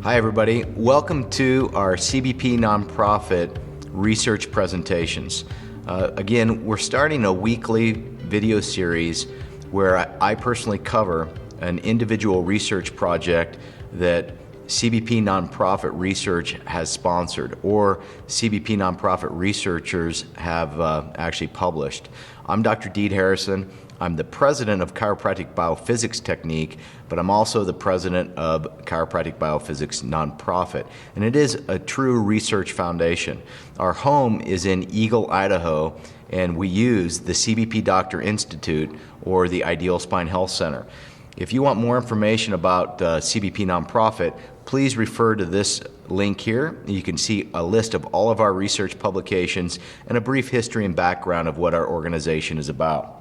Hi everybody, welcome to our CBP Non-profit research presentations. Again, we're starting a weekly video series where I personally cover an individual research project that CBP Nonprofit Research has sponsored or CBP Nonprofit researchers have actually published. I'm Dr. Deed Harrison. I'm the president of Chiropractic BioPhysics Technique, but I'm also the president of Chiropractic BioPhysics Nonprofit, and it is a true research foundation. Our home is in Eagle, Idaho, and we use the CBP Doctor Institute or the Ideal Spine Health Center. If you want more information about CBP Nonprofit, please refer to this link here. You can see a list of all of our research publications and a brief history and background of what our organization is about.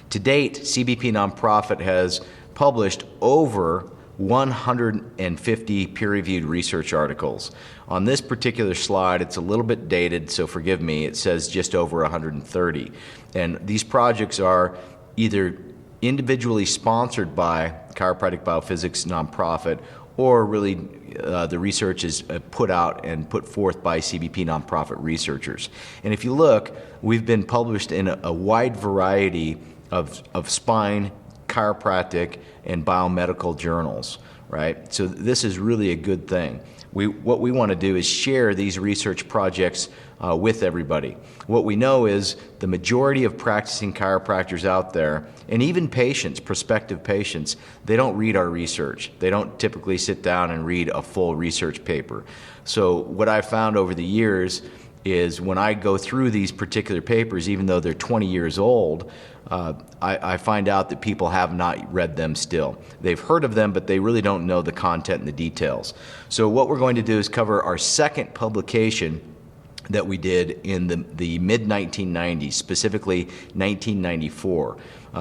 To date, CBP Nonprofit has published over 150 peer-reviewed research articles. On this particular slide, it's a little bit dated, so forgive me, it says just over 130. And these projects are either individually sponsored by Chiropractic BioPhysics Nonprofit, or really the research is put out and put forth by CBP Nonprofit researchers. And if you look, we've been published in a wide variety of spine, chiropractic, and biomedical journals, right? So this is really a good thing. What we want to do is share these research projects with everybody. What we know is the majority of practicing chiropractors out there, and even patients, prospective patients, they don't read our research. They don't typically sit down and read a full research paper. So what I've found over the years is when I go through these particular papers, even though they're 20 years old, I find out that people have not read them still. They've heard of them, but they really don't know the content and the details. So what we're going to do is cover our second publication that we did in the mid-1990s, specifically 1994.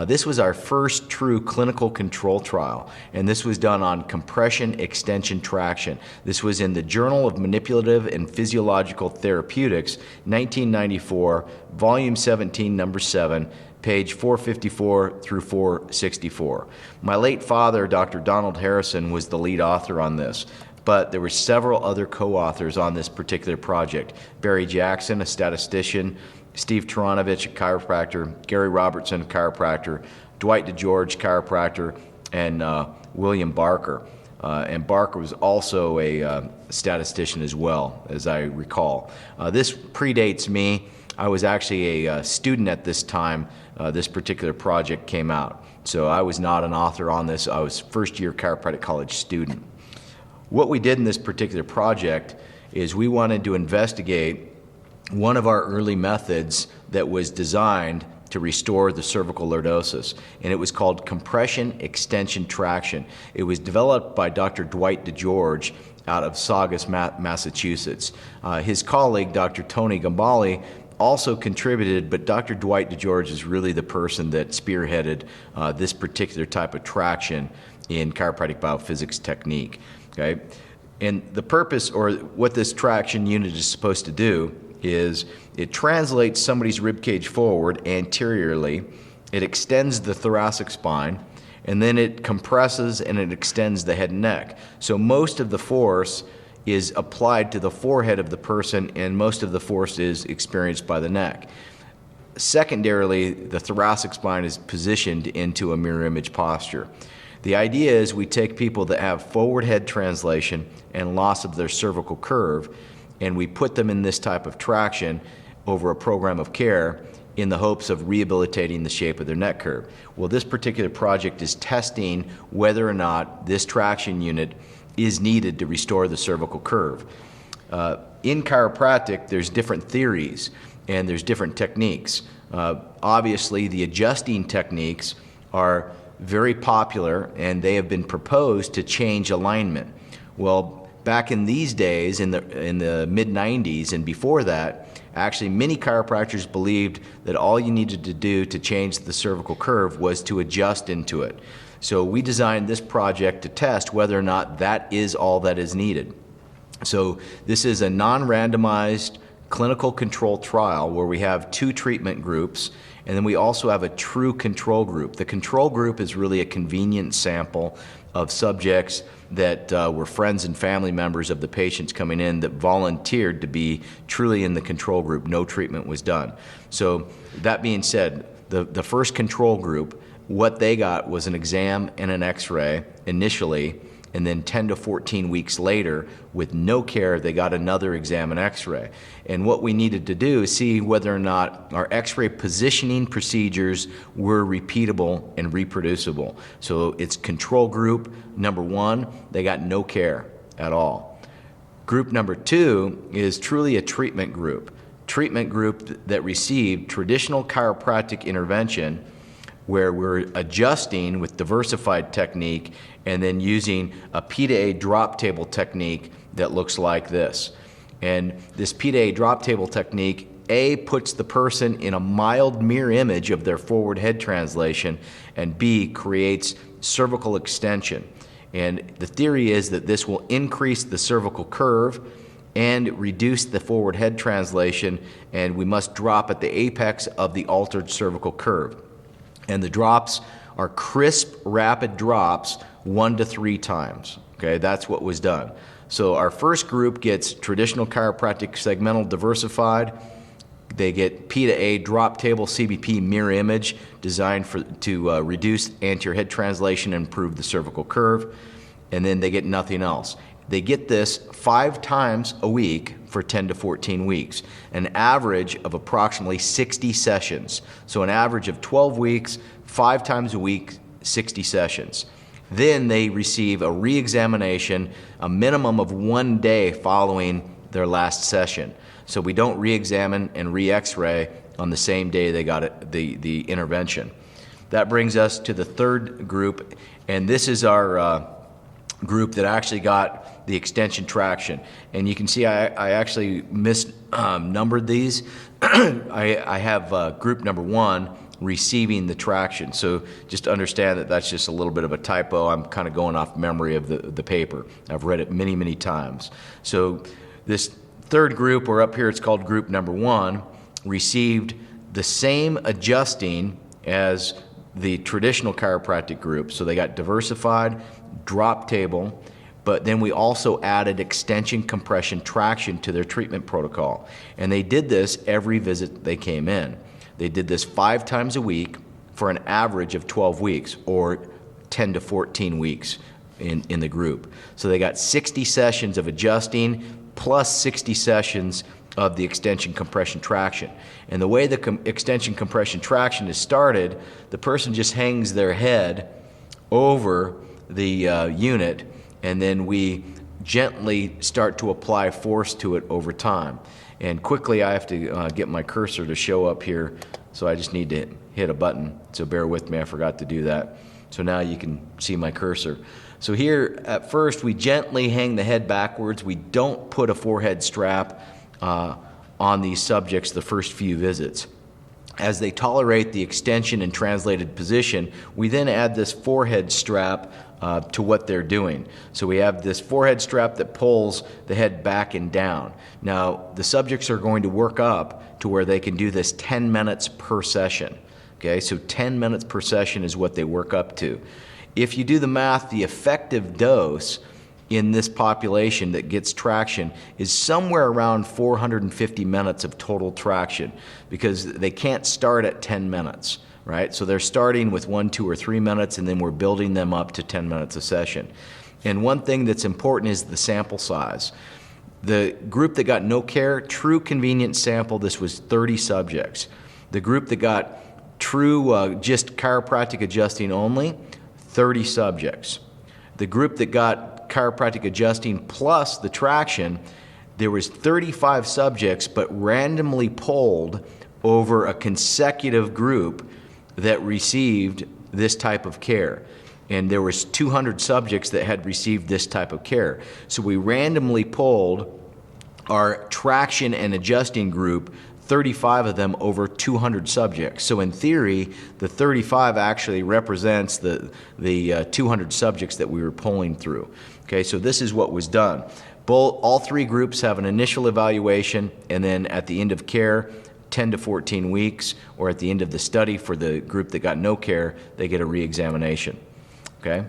This was our first true clinical control trial, and this was done on compression extension traction. This was in the Journal of Manipulative and Physiological Therapeutics, 1994, volume 17, number 7, page 454 through 464. My late father, Dr. Donald Harrison, was the lead author on this, but there were several other co-authors on this particular project. Barry Jackson, a statistician, Steve Taranovich, a chiropractor, Gary Robertson, a chiropractor, Dwight DeGeorge, chiropractor, and William Barker. And Barker was also a statistician as well, as I recall. This predates me. I was actually a student at this time this particular project came out. So I was not an author on this. I was first-year chiropractic college student. What we did in this particular project is we wanted to investigate one of our early methods that was designed to restore the cervical lordosis, and it was called compression extension traction. It was developed by Dr. Dwight DeGeorge out of Saugus, Massachusetts. His colleague, Dr. Tony Gambale, also contributed, but Dr. Dwight DeGeorge is really the person that spearheaded this particular type of traction in chiropractic biophysics technique. Okay, and the purpose, or what this traction unit is supposed to do, is it translates somebody's rib cage forward anteriorly, it extends the thoracic spine, and then it compresses and it extends the head and neck. So most of the force is applied to the forehead of the person, and most of the force is experienced by the neck. Secondarily, the thoracic spine is positioned into a mirror image posture. The idea is we take people that have forward head translation and loss of their cervical curve, and we put them in this type of traction over a program of care in the hopes of rehabilitating the shape of their neck curve. Well, this particular project is testing whether or not this traction unit is needed to restore the cervical curve. In chiropractic, there's different theories and there's different techniques. Obviously, the adjusting techniques are very popular, and they have been proposed to change alignment. Well, back in these days, in the mid-90s and before that, actually many chiropractors believed that all you needed to do to change the cervical curve was to adjust into it. So we designed this project to test whether or not that is all that is needed. So this is a non-randomized clinical control trial where we have 2 treatment groups, and then we also have a true control group. The control group is really a convenient sample of subjects that were friends and family members of the patients coming in that volunteered to be truly in the control group. No treatment was done. So that being said, the first control group, what they got was an exam and an x-ray initially, and then 10 to 14 weeks later, with no care, they got another exam and x-ray. And what we needed to do is see whether or not our x-ray positioning procedures were repeatable and reproducible. So it's control group number 1, they got no care at all. Group number 2 is truly a treatment group. Treatment group that received traditional chiropractic intervention where we're adjusting with diversified technique and then using a P to A drop table technique that looks like this. And this P to A drop table technique, A, puts the person in a mild mirror image of their forward head translation, and B, creates cervical extension. And the theory is that this will increase the cervical curve and reduce the forward head translation, and we must drop at the apex of the altered cervical curve. And the drops are crisp, rapid drops 1 to 3 times. Okay, that's what was done. So our first group gets traditional chiropractic segmental diversified. They get P to A drop table CBP mirror image designed to reduce anterior head translation and improve the cervical curve. And then they get nothing else. They get this 5 times a week for 10 to 14 weeks, an average of approximately 60 sessions. So an average of 12 weeks, 5 times a week, 60 sessions. Then they receive a re-examination, a minimum of 1 day following their last session. So we don't re-examine and re-x-ray on the same day they got it, the intervention. That brings us to the third group, and this is our group that actually got the extension traction. And you can see I actually misnumbered these. I have group number 1 receiving the traction. So just understand that that's just a little bit of a typo. I'm kind of going off memory of the paper. I've read it many, many times. So this third group, or up here it's called group number 1, received the same adjusting as the traditional chiropractic group. So they got diversified, drop table, but then we also added extension, compression, traction to their treatment protocol. And they did this every visit they came in. They did this 5 times a week for an average of 12 weeks, or 10 to 14 weeks in the group. So they got 60 sessions of adjusting plus 60 sessions of the extension, compression, traction. And the way the extension, compression, traction is started, the person just hangs their head over the unit, and then we gently start to apply force to it over time. And quickly, I have to get my cursor to show up here, so I just need to hit a button. So bear with me, I forgot to do that. So now you can see my cursor. So here, at first, we gently hang the head backwards. We don't put a forehead strap on these subjects the first few visits. As they tolerate the extension and translated position, we then add this forehead strap to what they're doing. So we have this forehead strap that pulls the head back and down. Now, the subjects are going to work up to where they can do this 10 minutes per session. Okay, so 10 minutes per session is what they work up to. If you do the math, the effective dose in this population that gets traction is somewhere around 450 minutes of total traction, because they can't start at 10 minutes. Right? So they're starting with 1, 2, or 3 minutes, and then we're building them up to 10 minutes a session. And one thing that's important is the sample size. The group that got no care, true convenient sample, this was 30 subjects. The group that got true just chiropractic adjusting only, 30 subjects. The group that got chiropractic adjusting plus the traction, there was 35 subjects, but randomly polled over a consecutive group that received this type of care. And there was 200 subjects that had received this type of care. So we randomly polled our traction and adjusting group, 35 of them over 200 subjects. So in theory, the 35 actually represents the 200 subjects that we were polling through. Okay, so this is what was done. All three groups have an initial evaluation, and then at the end of care, 10 to 14 weeks, or at the end of the study for the group that got no care, they get a re-examination. Okay?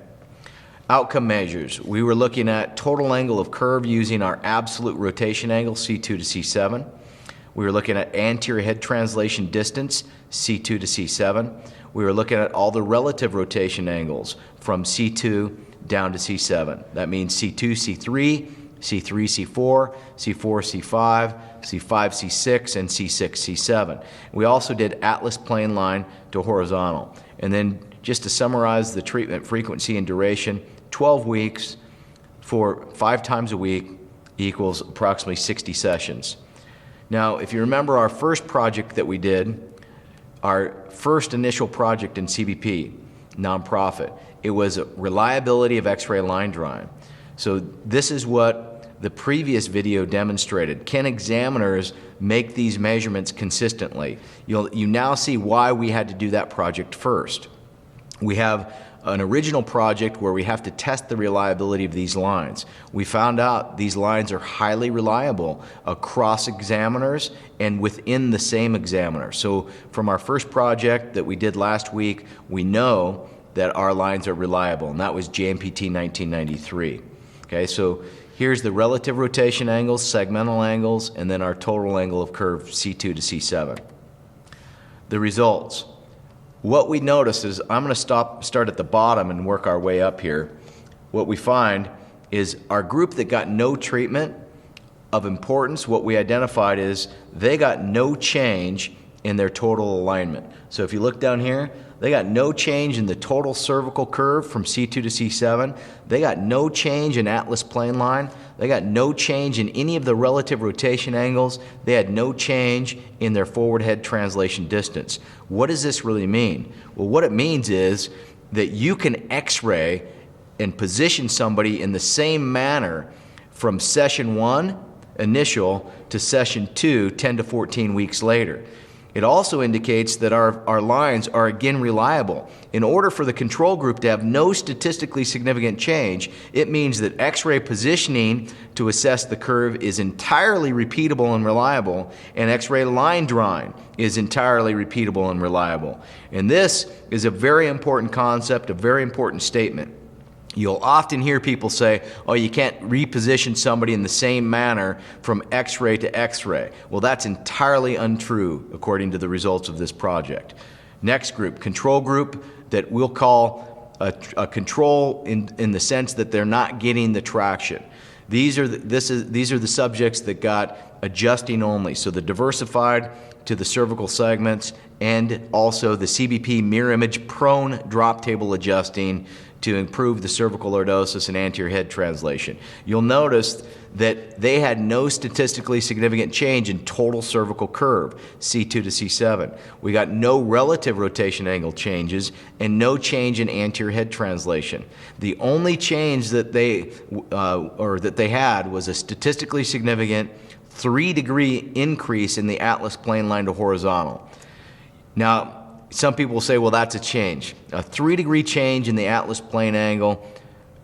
Outcome measures. We were looking at total angle of curve using our absolute rotation angle, C2 to C7. We were looking at anterior head translation distance, C2 to C7. We were looking at all the relative rotation angles from C2 down to C7. That means C2, C3, C3, C4, C4, C5, C5, C6, and C6, C7. We also did atlas plane line to horizontal. And then just to summarize the treatment frequency and duration, 12 weeks for 5 times a week equals approximately 60 sessions. Now, if you remember our first project that we did, our first initial project in CBP, nonprofit, it was reliability of X-ray line drawing. So this is what the previous video demonstrated. Can examiners make these measurements consistently? You now see why we had to do that project first. We have an original project where we have to test the reliability of these lines. We found out these lines are highly reliable across examiners and within the same examiner. So from our first project that we did last week, we know that our lines are reliable, and that was JMPT 1993. Okay, so here's the relative rotation angles, segmental angles, and then our total angle of curve C2 to C7. The results. What we notice is, I'm going to start at the bottom and work our way up here. What we find is our group that got no treatment of importance, what we identified is they got no change in their total alignment. So if you look down here, they got no change in the total cervical curve from C2 to C7. They got no change in atlas plane line. They got no change in any of the relative rotation angles. They had no change in their forward head translation distance. What does this really mean? Well, what it means is that you can X-ray and position somebody in the same manner from session 1, initial, to session 2, 10 to 14 weeks later. It also indicates that our lines are again reliable. In order for the control group to have no statistically significant change, it means that X-ray positioning to assess the curve is entirely repeatable and reliable, and X-ray line drawing is entirely repeatable and reliable. And this is a very important concept, a very important statement. You'll often hear people say, oh, you can't reposition somebody in the same manner from X-ray to X-ray. Well, that's entirely untrue according to the results of this project. Next group, control group, that we'll call a control in the sense that they're not getting the traction. These are the subjects that got adjusting only, so the diversified to the cervical segments, and also the CBP mirror image prone drop table adjusting to improve the cervical lordosis and anterior head translation. You'll notice that they had no statistically significant change in total cervical curve, C2 to C7. We got no relative rotation angle changes and no change in anterior head translation. The only change that they had was a statistically significant 3-degree increase in the atlas plane line to horizontal. Now, some people will say, well, that's a change. A 3-degree change in the atlas plane angle,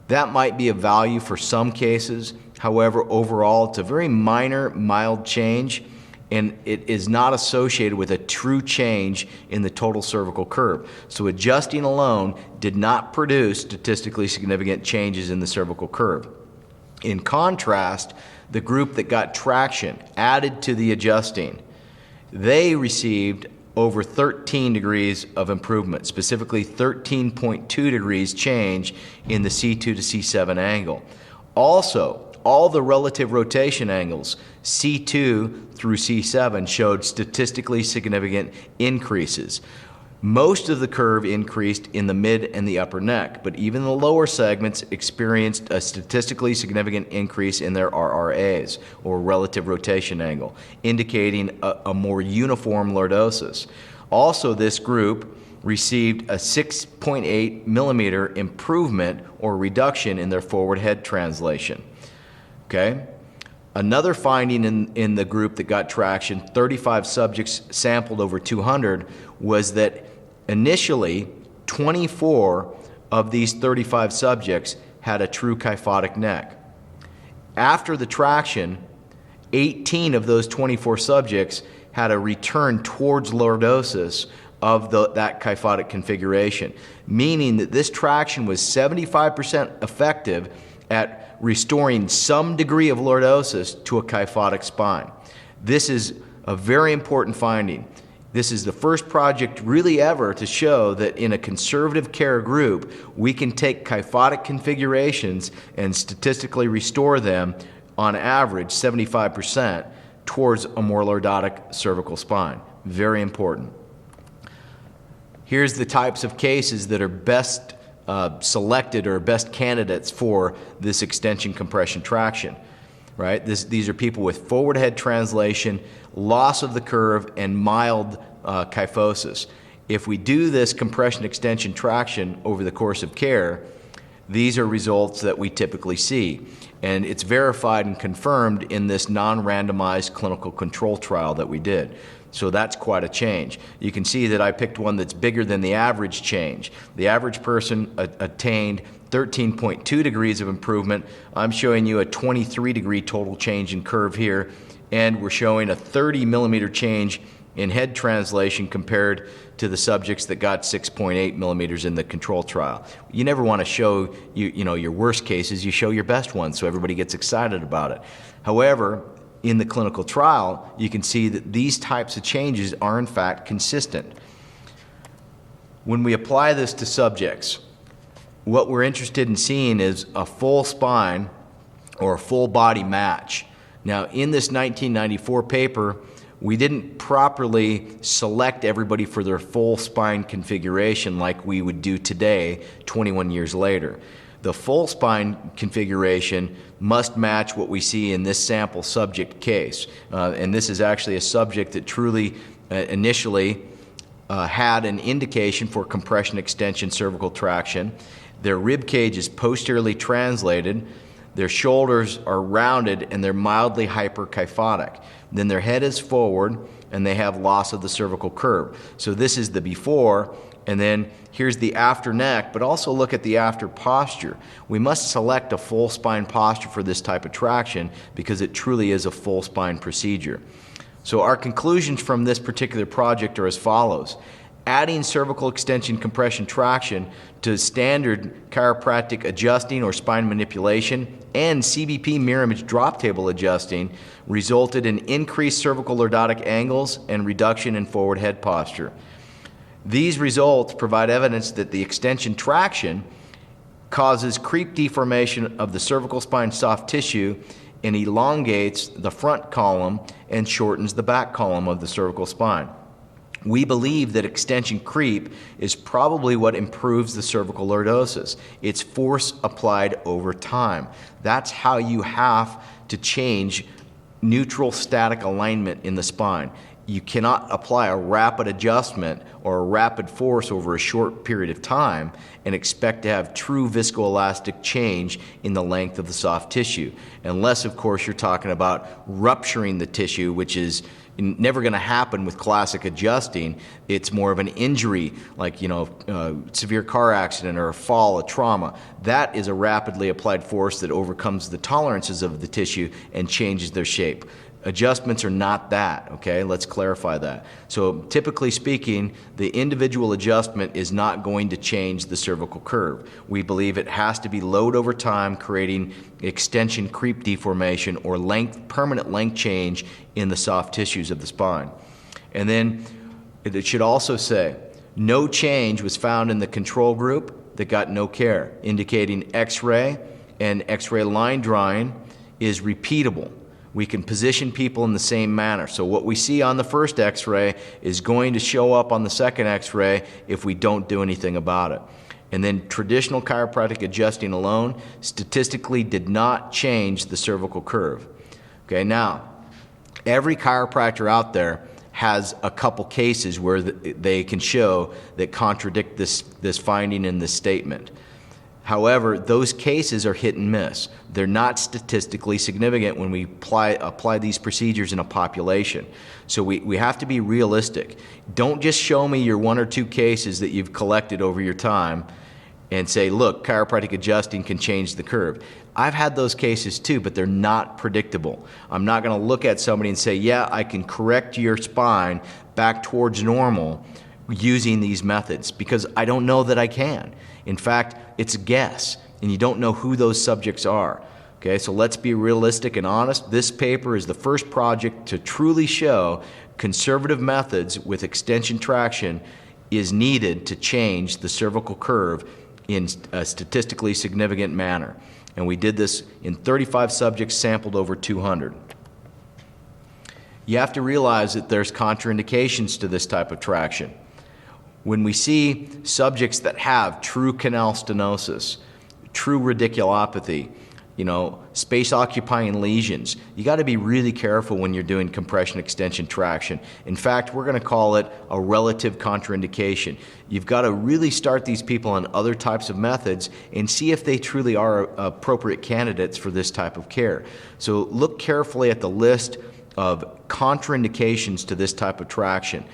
that might be of value for some cases. However, overall, it's a very minor, mild change, and it is not associated with a true change in the total cervical curve. So adjusting alone did not produce statistically significant changes in the cervical curve. In contrast, the group that got traction added to the adjusting, they received over 13 degrees of improvement, specifically 13.2 degrees change in the C2 to C7 angle. Also, all the relative rotation angles, C2 through C7, showed statistically significant increases. Most of the curve increased in the mid and the upper neck, but even the lower segments experienced a statistically significant increase in their RRAs, or relative rotation angle, indicating a more uniform lordosis. Also, this group received a 6.8 millimeter improvement or reduction in their forward head translation. Okay? Another finding in the group that got traction, 35 subjects sampled over 200, was that initially 24 of these 35 subjects had a true kyphotic neck. After the traction, 18 of those 24 subjects had a return towards lordosis of that kyphotic configuration, meaning that this traction was 75% effective at restoring some degree of lordosis to a kyphotic spine. This is a very important finding. This is the first project really ever to show that in a conservative care group, we can take kyphotic configurations and statistically restore them on average 75% towards a more lordotic cervical spine. Very important. Here's the types of cases that are best selected or best candidates for this extension compression traction. Right? These are people with forward head translation, loss of the curve, and mild kyphosis. If we do this compression extension traction over the course of care, these are results that we typically see. And it's verified and confirmed in this non-randomized clinical control trial that we did. So that's quite a change. You can see that I picked one that's bigger than the average change. The average person attained 13.2 degrees of improvement. I'm showing you a 23 degree total change in curve here, and we're showing a 30 millimeter change in head translation compared to the subjects that got 6.8 millimeters in the control trial. You never want to show your worst cases, you show your best ones so everybody gets excited about it. However, in the clinical trial, you can see that these types of changes are in fact consistent. When we apply this to subjects, what we're interested in seeing is a full spine or a full body match. Now, in this 1994 paper, we didn't properly select everybody for their full spine configuration like we would do today, 21 years later. The full spine configuration must match what we see in this sample subject case. And this is actually a subject that truly initially had an indication for compression extension cervical traction. Their rib cage is posteriorly translated, their shoulders are rounded, and they're mildly hyperkyphotic. Then their head is forward, and they have loss of the cervical curve. So this is the before, and then here's the after neck, but also look at the after posture. We must select a full spine posture for this type of traction because it truly is a full spine procedure. So our conclusions from this particular project are as follows. Adding cervical extension compression traction to standard chiropractic adjusting or spine manipulation and CBP mirror image drop table adjusting resulted in increased cervical lordotic angles and reduction in forward head posture. These results provide evidence that the extension traction causes creep deformation of the cervical spine soft tissue and elongates the front column and shortens the back column of the cervical spine. We believe that extension creep is probably what improves the cervical lordosis. It's force applied over time. That's how you have to change neutral static alignment in the spine. You cannot apply a rapid adjustment or a rapid force over a short period of time and expect to have true viscoelastic change in the length of the soft tissue. Unless, of course, you're talking about rupturing the tissue, which is never going to happen with classic adjusting. It's more of an injury, like severe car accident or a fall, a trauma. That is a rapidly applied force that overcomes the tolerances of the tissue and changes their shape. Adjustments are not that, okay? Let's clarify that. So typically speaking, the individual adjustment is not going to change the cervical curve. We believe it has to be load over time, creating extension creep deformation or permanent length change in the soft tissues of the spine. And then it should also say, no change was found in the control group that got no care, indicating X-ray and X-ray line drawing is repeatable. We can position people in the same manner. So what we see on the first X-ray is going to show up on the second X-ray if we don't do anything about it. And then traditional chiropractic adjusting alone statistically did not change the cervical curve. Okay, now, every chiropractor out there has a couple cases where they can show that contradict this finding in this statement. However, those cases are hit and miss. They're not statistically significant when we apply these procedures in a population. So we have to be realistic. Don't just show me your one or two cases that you've collected over your time and say, look, chiropractic adjusting can change the curve. I've had those cases too, but they're not predictable. I'm not going to look at somebody and say, yeah, I can correct your spine back towards normal using these methods, because I don't know that I can. In fact, it's a guess, and you don't know who those subjects are. Okay, so let's be realistic and honest. This paper is the first project to truly show conservative methods with extension traction is needed to change the cervical curve in a statistically significant manner. And we did this in 35 subjects sampled over 200. You have to realize that there's contraindications to this type of traction. When we see subjects that have true canal stenosis, true radiculopathy, space-occupying lesions, you got to be really careful when you're doing compression extension traction. In fact, we're going to call it a relative contraindication. You've got to really start these people on other types of methods and see if they truly are appropriate candidates for this type of care. So look carefully at the list of contraindications to this type of traction.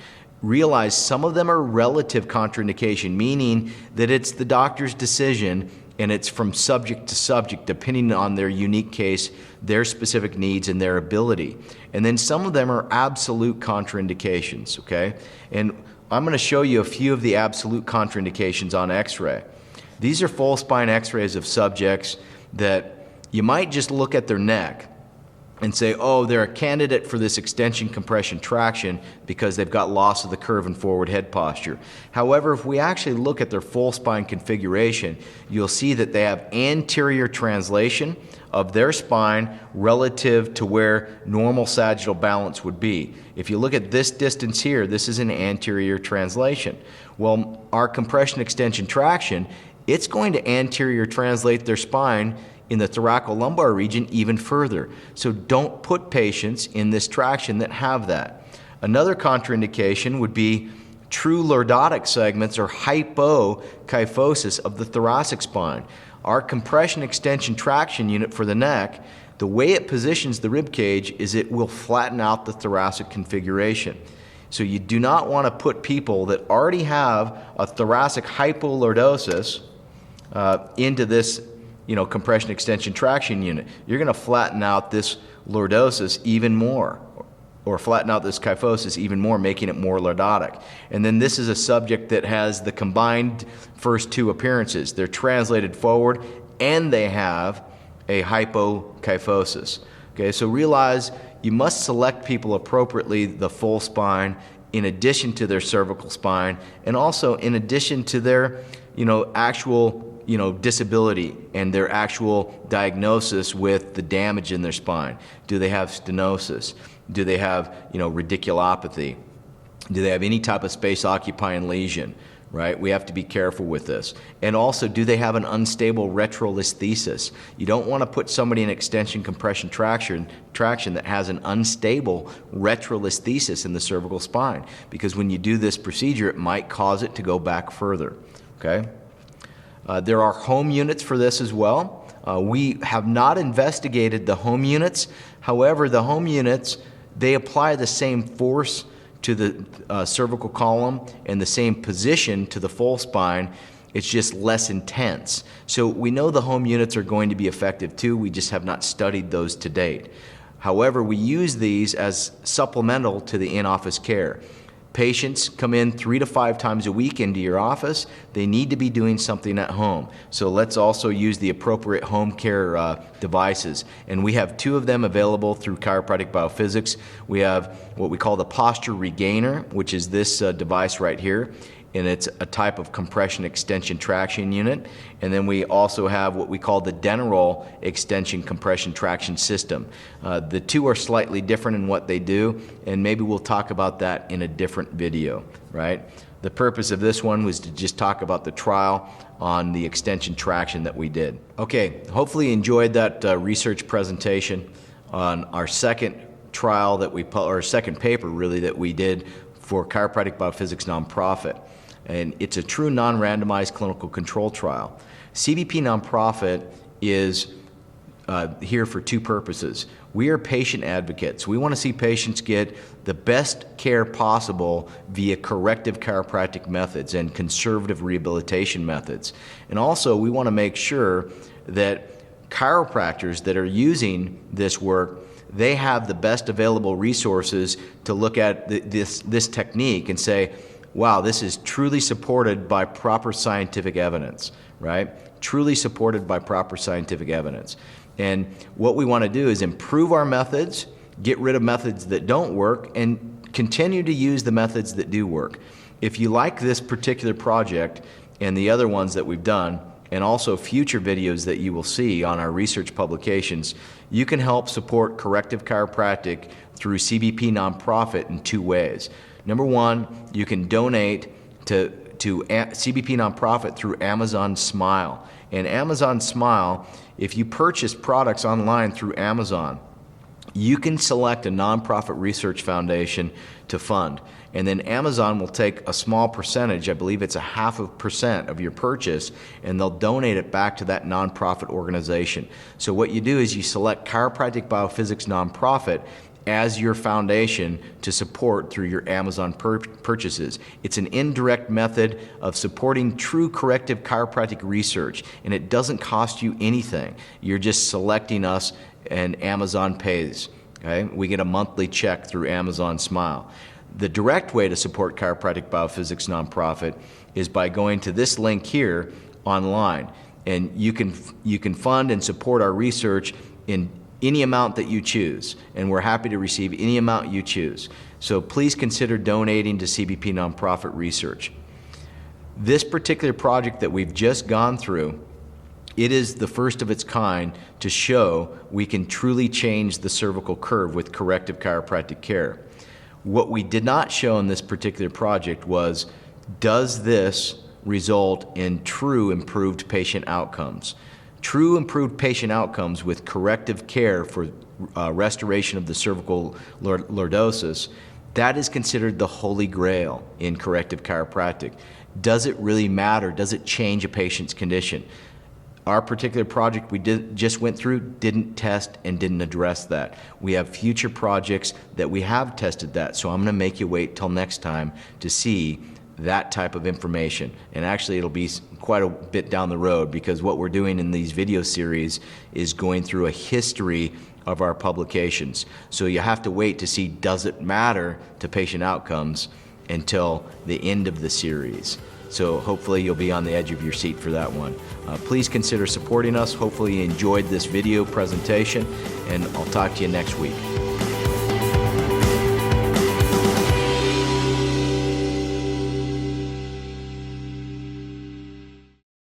Realize some of them are relative contraindication, meaning that it's the doctor's decision and it's from subject to subject depending on their unique case, their specific needs, and their ability. And then some of them are absolute contraindications, okay? And I'm going to show you a few of the absolute contraindications on x-ray. These are full spine x-rays of subjects that you might just look at their neck and say, oh, they're a candidate for this extension compression traction because they've got loss of the curve and forward head posture. However, if we actually look at their full spine configuration, you'll see that they have anterior translation of their spine relative to where normal sagittal balance would be. If you look at this distance here, this is an anterior translation. Well, our compression extension traction, it's going to anterior translate their spine in the thoracolumbar region even further. So don't put patients in this traction that have that. Another contraindication would be true lordotic segments or hypokyphosis of the thoracic spine. Our compression extension traction unit for the neck, the way it positions the rib cage is it will flatten out the thoracic configuration. So you do not want to put people that already have a thoracic hypolordosis into this compression extension traction unit. You're going to flatten out this lordosis even more, or flatten out this kyphosis even more, making it more lordotic. And then this is a subject that has the combined first two appearances. They're translated forward and they have a hypokyphosis. Okay, so realize you must select people appropriately, the full spine, in addition to their cervical spine, and also in addition to their actual disability and their actual diagnosis with the damage in their spine. Do they have stenosis? Do they have, radiculopathy? Do they have any type of space-occupying lesion, right? We have to be careful with this. And also, do they have an unstable retrolisthesis? You don't want to put somebody in extension compression traction that has an unstable retrolisthesis in the cervical spine, because when you do this procedure, it might cause it to go back further, okay? There are home units for this as well. We have not investigated the home units. However, the home units, they apply the same force to the cervical column and the same position to the full spine. It's just less intense. So we know the home units are going to be effective too. We just have not studied those to date. However, we use these as supplemental to the in-office care. Patients come in 3 to 5 times a week into your office. They need to be doing something at home. So let's also use the appropriate home care devices. And we have 2 of them available through Chiropractic BioPhysics. We have what we call the Posture Regainer, which is this device right here. And it's a type of compression extension traction unit. And then we also have what we call the Denneroll extension compression traction system. The 2 are slightly different in what they do, and maybe we'll talk about that in a different video, right? The purpose of this one was to just talk about the trial on the extension traction that we did. Okay, hopefully you enjoyed that research presentation on our second trial that or second paper really that we did for Chiropractic BioPhysics Non-profit. And it's a true non-randomized clinical control trial. CBP Non-profit is here for two purposes. We are patient advocates. We want to see patients get the best care possible via corrective chiropractic methods and conservative rehabilitation methods. And also, we want to make sure that chiropractors that are using this work, they have the best available resources to look at this technique and say, wow, this is truly supported by proper scientific evidence, right? Truly supported by proper scientific evidence. And what we want to do is improve our methods, get rid of methods that don't work, and continue to use the methods that do work. If you like this particular project and the other ones that we've done, and also future videos that you will see on our research publications, you can help support corrective chiropractic through CBP Non-profit in two ways. Number one, you can donate to CBP Non-profit through Amazon Smile. And Amazon Smile, if you purchase products online through Amazon, you can select a nonprofit research foundation to fund. And then Amazon will take a small percentage, I believe it's 0.5% of your purchase, and they'll donate it back to that nonprofit organization. So what you do is you select Chiropractic BioPhysics Nonprofit as your foundation to support through your Amazon purchases. It's an indirect method of supporting true corrective chiropractic research, and it doesn't cost you anything. You're just selecting us, and Amazon pays. Okay? We get a monthly check through Amazon Smile. The direct way to support Chiropractic BioPhysics Nonprofit is by going to this link here online, and you can fund and support our research in any amount that you choose, and we're happy to receive any amount you choose. So please consider donating to CBP Nonprofit research. This particular project that we've just gone through, it is the first of its kind to show we can truly change the cervical curve with corrective chiropractic care. What we did not show in this particular project was, does this result in true improved patient outcomes? True improved patient outcomes with corrective care for restoration of the cervical lordosis, that is considered the holy grail in corrective chiropractic. Does it really matter? Does it change a patient's condition? Our particular project we just went through didn't test and didn't address that. We have future projects that we have tested that, so I'm going to make you wait till next time to see that type of information. And actually it'll be quite a bit down the road, because what we're doing in these video series is going through a history of our publications. So you have to wait to see, does it matter to patient outcomes, until the end of the series. So hopefully you'll be on the edge of your seat for that one. Please consider supporting us. Hopefully you enjoyed this video presentation, and I'll talk to you next week.